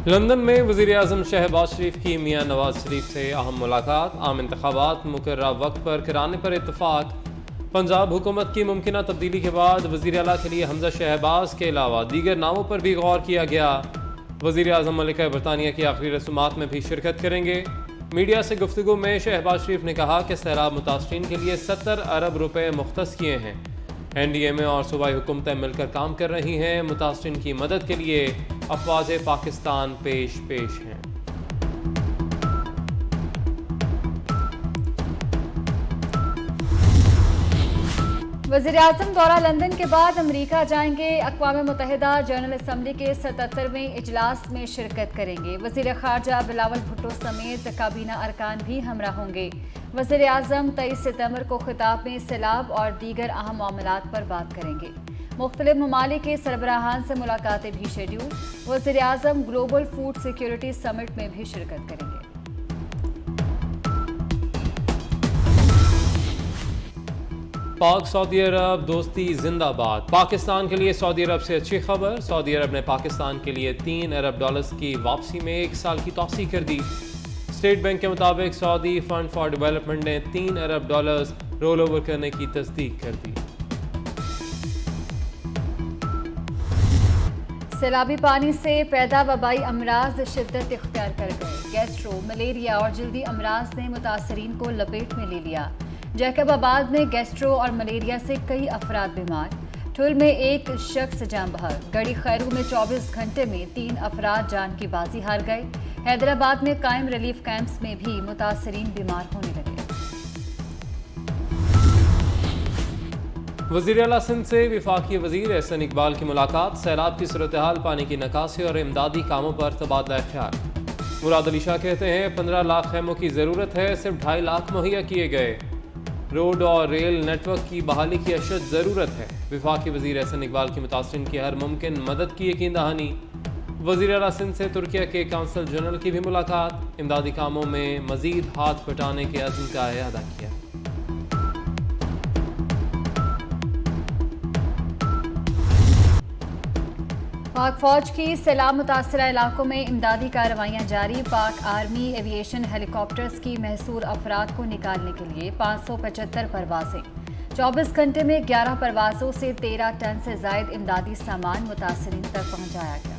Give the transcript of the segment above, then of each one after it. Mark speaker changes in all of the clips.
Speaker 1: London में वज़ीर-ए-आज़म शहबाज शरीफ की मियां नवाज शरीफ से अहम मुलाकात। आम इंतखाबात मुकर्ररा वक्त पर कराने पर इत्तफाक। पंजाब हुकूमत की मुमकिना तब्दीली के बाद वज़ीर आला के लिए हमजा शहबाज के अलावा दीगर नामों पर भी गौर किया गया। वज़ीर-ए-आज़म मलिका बरतानिया की आखिरी रसूमात में भी शिरकत करेंगे। मीडिया से गुफ्तगू में शहबाज शरीफ ने कहा कि सैलाब मुतासरीन के लिए 70 अरब रुपए मुख्तस किए हैं। NDMA और सूबाई हुकूमतें मिलकर काम कर रही हैं। मुतासरीन की मदद के लिए अफवाज पाकिस्तान पेश हैं।
Speaker 2: वज़ीर-ए-आज़म दौरा लंदन के बाद अमरीका जाएंगे। अक़वाम मुत्तहिदा जनरल असम्बली के 77वें इजलास में शिरकत करेंगे। वज़ीर ख़ारजा बिलावल भुट्टो समेत काबीना अरकान भी हमरा होंगे। वज़ीर-ए-आज़म 23 सितंबर को खिताब में सैलाब और दीगर अहम मामलात पर बात करेंगे। मुख्तलिफ ममालिक के सरबराहान से मुलाकातें भी शेड्यूल। वज़ीर-ए-आज़म ग्लोबल फूड सिक्योरिटी समिट में भी शिरकत करेंगे।
Speaker 1: पाक सऊदी अरब दोस्ती जिंदाबाद। पाकिस्तान के लिए सऊदी अरब से अच्छी खबर। सऊदी अरब ने पाकिस्तान के लिए $3 अरब की वापसी में 1 साल की तौसी कर दी। स्टेट बैंक के मुताबिक सऊदी फंड फॉर डेवलपमेंट ने $3 अरब रोल ओवर करने की तस्दीक कर दी।
Speaker 2: सैलाबी पानी से पैदा वबाई अमराज शिद्दत इख्तियार कर गए। गैस्ट्रो, मलेरिया और जल्दी अमराज ने मुतासरीन को लपेट में ले लिया। जैकबाबाद में गैस्ट्रो और मलेरिया से कई अफराद बीमार। ठुल में एक शख्स जान बहक। गड़ी खैरू में 24 घंटे में 3 अफराद जान की बाजी हार गए। हैदराबाद में कायम रिलीफ कैंप्स में भी मुतासरीन बीमार होने लगे।
Speaker 1: वज़ीर आला सिंध से वफाकी वज़ीर एहसन इकबाल की मुलाकात। सैलाब की सूरत हाल, पानी की निकासी और इमदादी कामों पर तबादला ख्याल। मुराद अली शाह कहते हैं 15 लाख खैमों की ज़रूरत है, सिर्फ 2.5 लाख मुहैया किए गए। रोड और रेल नेटवर्क की बहाली की अशद ज़रूरत है। वफाकी वज़ीर एहसन इकबाल की मुतासरीन की हर मुमकिन मदद की यकीन दहानी। वज़ीर आला सिंध से तुर्किया के काउंसल जनरल की भी मुलाकात। इमदादी कामों में मज़ीद हाथ बटाने के अज़्म का इरादा किया।
Speaker 2: पाक फौज की सैलाब मुतासरा इलाकों में इमदादी कार्रवाइयाँ जारी। पाक आर्मी एविएशन हेलीकॉप्टर्स की महसूर अफराद को निकालने के लिए 575 परवाजें। 24 घंटे में 11 परवाजों से 13 टन से जायद इमदादी सामान मुतासरीन तक पहुँचाया गया।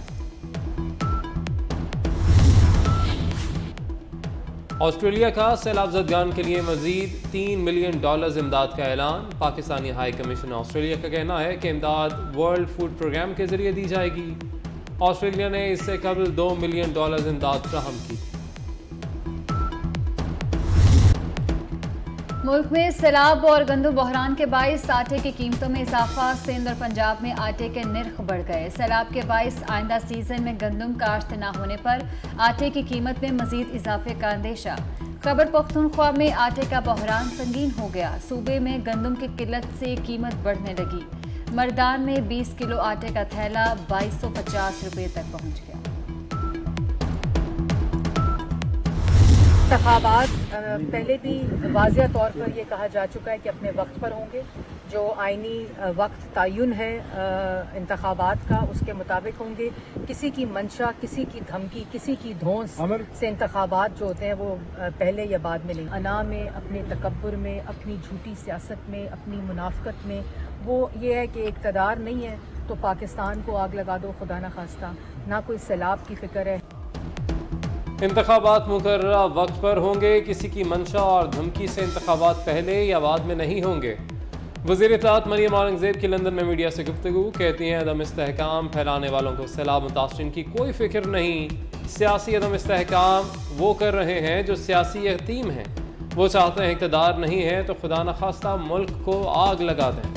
Speaker 1: ऑस्ट्रेलिया का सैलाब ज़दगान के लिए मज़ीद $3 मिलियन इमदाद का ऐलान। पाकिस्तानी हाई कमीशन ऑस्ट्रेलिया का कहना है कि इमदाद वर्ल्ड फूड प्रोग्राम के जरिए दी जाएगी। ऑस्ट्रेलिया ने इससे कबल $2 मिलियन इमदाद फ्राहम की।
Speaker 2: मुल्क में सैलाब और गंदम बहरान के बाइस आटे की कीमतों में इजाफा। सिंध और पंजाब में आटे के निर्ख बढ़ गए। सैलाब के बाइस आइंदा सीजन में गंदम काश्त न होने पर आटे की कीमत में मजीद इजाफे का अंदेशा। खैबर पख्तूनख्वा में आटे का बहरान संगीन हो गया। सूबे में गंदम की किल्लत से कीमत बढ़ने लगी। मर्दान में 20 किलो आटे का थैला 2250 रुपये तक पहुँच गया।
Speaker 3: इंतखाबात पहले भी वाज़िया तौर पर यह कहा जा चुका है कि अपने वक्त पर होंगे। जो आइनी वक्त तयन है इंतखाबात का, उसके मुताबिक होंगे। किसी की मंशा, किसी की धमकी, किसी की धौंस से इंतखाबात जो होते हैं वो पहले या बाद में नहीं। अना में, अपने तकब्बुर में, अपनी झूठी सियासत में, अपनी मुनाफकत में वो ये है कि इक़्तिदार नहीं है तो पाकिस्तान को आग लगा दो, खुदा न खास्ता। ना कोई सैलाब की फिक्र है।
Speaker 1: इंतखाबात मुकर्ररा वक्त पर होंगे। किसी की मंशा और धमकी से इंतखाबात पहले या बाद में नहीं होंगे। वज़ीर इत्तलात मरियम औरंगज़ेब की लंदन में मीडिया से गुफ्तगू। कहती हैं अदम इस्तेहकाम फैलाने वालों को सैलाब मुतासरीन की कोई फिक्र नहीं। सियासी अदम इस्तेहकाम वो कर रहे हैं जो सियासी यतीम हैं। वो चाहते हैं इक़्तिदार नहीं है तो खुदा न खास्ता मुल्क को आग लगा दें।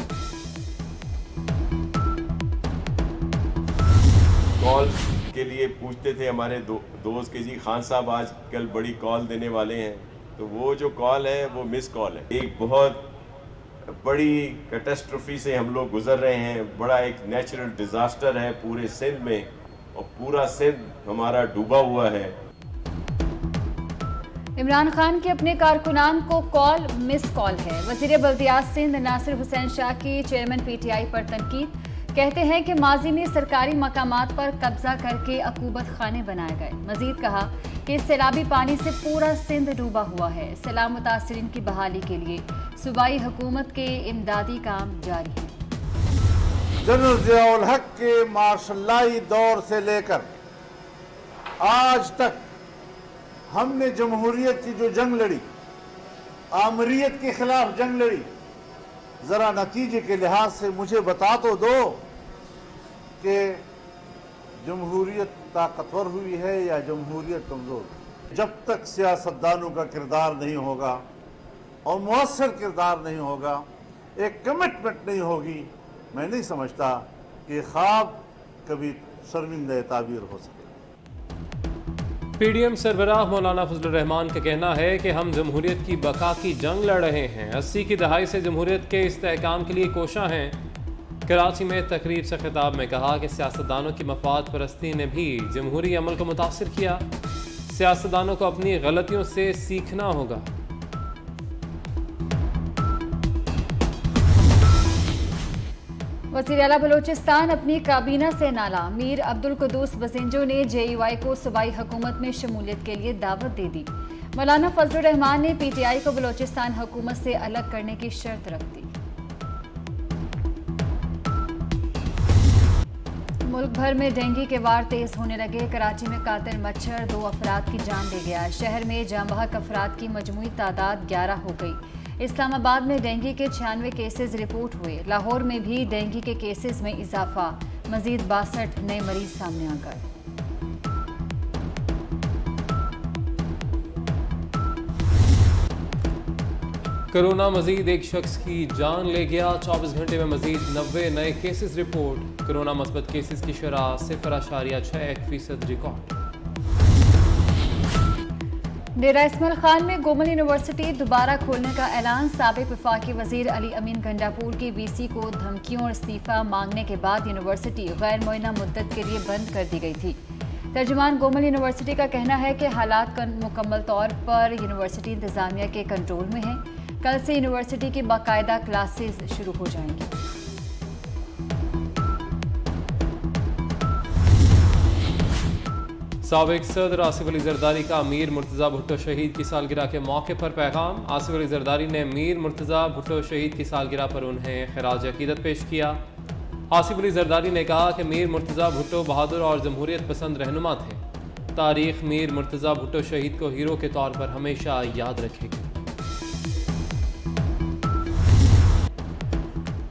Speaker 4: कॉल के लिए पूछते थे हमारे दोस्त के जी खान साहब आज कल बड़ी कॉल देने वाले हैं, तो वो जो कॉल है वो मिस कॉल है। एक बहुत बड़ी कैटास्ट्रोफी से हम लोग गुजर रहे हैं। बड़ा एक नेचुरल डिजास्टर है पूरे सिंध में और पूरा सिंध हमारा डूबा हुआ है।
Speaker 2: इमरान खान के अपने कारकुनान को कॉल मिस कॉल है। वजीर बल्दियात सिंध नासिर हुसैन शाह की चेयरमैन PTI पर तनकीद। कहते हैं कि माजी में सरकारी मकामात पर कब्जा करके अकूबत खाने बनाए गए। मजीद कहा कि सैलाबी पानी से पूरा सिंध डूबा हुआ है। सैलाब मुतासरीन की बहाली के लिए सूबाई हुकूमत के इमदादी काम जारी है।
Speaker 5: जनरल ज़ियाउल हक के मार्शल्लाई दौर से लेकर आज तक हमने जमहूरियत की जो जंग लड़ी, आमरीत के खिलाफ जंग लड़ी, जरा नतीजे के लिहाज से मुझे बता तो दो कि जमहूरियत ताकतवर हुई है या जमहूरियत कमजोर। जब तक सियासतदानों का किरदार नहीं होगा और मुअस्सर किरदार नहीं होगा, एक कमिटमेंट नहीं होगी, मैं नहीं समझता कि ख्वाब कभी शर्मिंदा ताबीर हो सके।
Speaker 1: पीडीएम सरबराह मौलाना फजलुर रहमान का कहना है कि हम जमहूरियत की बका की जंग लड़ रहे हैं। 80 की दहाई से जमहूरियत के इस्तेहकाम के लिए कोशां हैं। कराची में तकरीर से खिताब में कहा कि सियासतदानों की मफाद परस्ती ने भी जमहूरी अमल को मुतासिर किया। सियासतदानों को अपनी गलतियों से सीखना होगा।
Speaker 2: वज़ीर आला बलोचिस्तान अपनी काबीना से नाला। मीर अब्दुल कुद्दूस बसिंजो ने JUI को सूबाई हुकूमत में शमूलियत के लिए दावत दे दी। मौलाना फजलुर रहमान ने PTI को बलोचिस्तान हुकूमत से अलग करने की शर्त रख दी। मुल्क भर में डेंगू के वार तेज होने लगे। कराची में कातिल मच्छर 2 अफराद की जान ले गया। शहर में जामबहक अफराद की मजमूई तादाद 11 हो गई। इस्लामाबाद में डेंगू के 96 केसेस रिपोर्ट हुए। लाहौर में भी डेंगू के केसेस में इजाफा, मजीद 62 नए मरीज सामने आ गए।
Speaker 1: कोरोना मजीद एक शख्स की जान ले गया। 24 घंटे में मजीद 90 नए केसेस रिपोर्ट। कोरोना मस्बत केसेस की शरह 0.61% रिकॉर्ड।
Speaker 2: डेरा इस्माइल खान में गोमल यूनिवर्सिटी दोबारा खोलने का ऐलान। साबिक वफाकी वजीर अली अमीन गंडापुर की VC को धमकियों और इस्तीफा मांगने के बाद यूनिवर्सिटी गैर मुअय्यना मुद्दत के लिए बंद कर दी गई थी। तर्जुमान गोमल यूनिवर्सिटी का कहना है कि हालात मुकम्मल तौर पर यूनिवर्सिटी इंतजामिया के कंट्रोल में है। कल से यूनिवर्सिटी की बाकायदा क्लासेस शुरू हो जाएंगी।
Speaker 1: साबिक सदर आसिफ अली जरदारी का मीर मुर्तज़ा भुट्टो शहीद की सालगिरह के मौके पर पैगाम। आसिफ अली जरदारी ने मीर मुर्तज़ा भुट्टो शहीद की सालगिरह पर उन्हें खिराज अकीदत पेश किया। आसिफ अली जरदारी ने कहा कि मीर मुर्तज़ा भुट्टो बहादुर और जमहूरियत पसंद रहनुमा थे। तारीख मीर मुर्तज़ा भुट्टो शहीद को हीरो के तौर पर हमेशा याद रखेगी।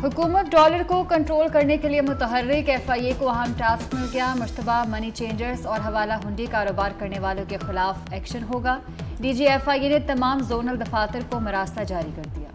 Speaker 2: हुकूमत डॉलर को कंट्रोल करने के लिए मुतहर्रिक FIA को अहम टास्क मिल गया। मुश्तबा मनी चेंजर्स और हवाला हुंडी कारोबार करने वालों के खिलाफ एक्शन होगा। DG FIA ने तमाम जोनल दफातर को मरास्ता जारी कर दिया।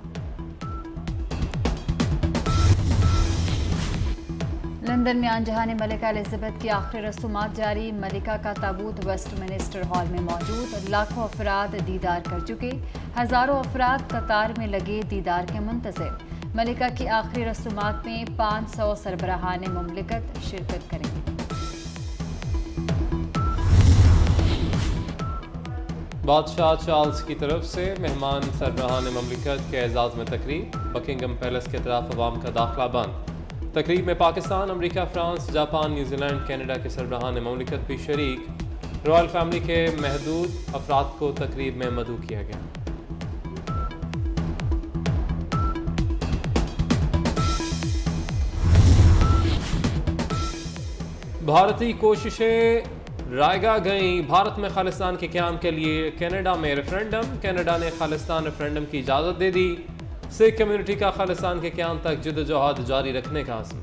Speaker 2: लंदन में आनजहान मलिका एलिजाबेथ की आखिरी रसूमात जारी। मलिका का ताबूत वेस्टमिनिस्टर हॉल में मौजूद। लाखों अफराद दीदार कर चुके। हजारों अफराद कतार में लगे दीदार के मुंतज़िर। मलिका की आखिरी रसूमात में 500 सरबराहान मुमलिकत शिरकत करेंगे।
Speaker 1: बादशाह चार्ल्स की तरफ से मेहमान सरबराहान मुमलिकत के एजाज़ में तकरीब। बकिंगम पैलेस के तरफ अवाम का दाखिला बंद। तकरीब में पाकिस्तान, अमरीका, फ्रांस, जापान, न्यूजीलैंड, कनाडा के सरबराहान मुमलिकत भी शरीक। रॉयल फैमिली के महदूद अफराद को तकरीब में मदऊ किया गया। भारतीय कोशिशें रायगा गईं। भारत में खालिस्तान के क़याम के लिए कनाडा में रेफरेंडम। कनाडा ने खालिस्तान रेफरेंडम की इजाज़त दे दी। सिख कम्युनिटी का खालिस्तान के क़याम तक जद्दोजहद जारी रखने का अज़्म।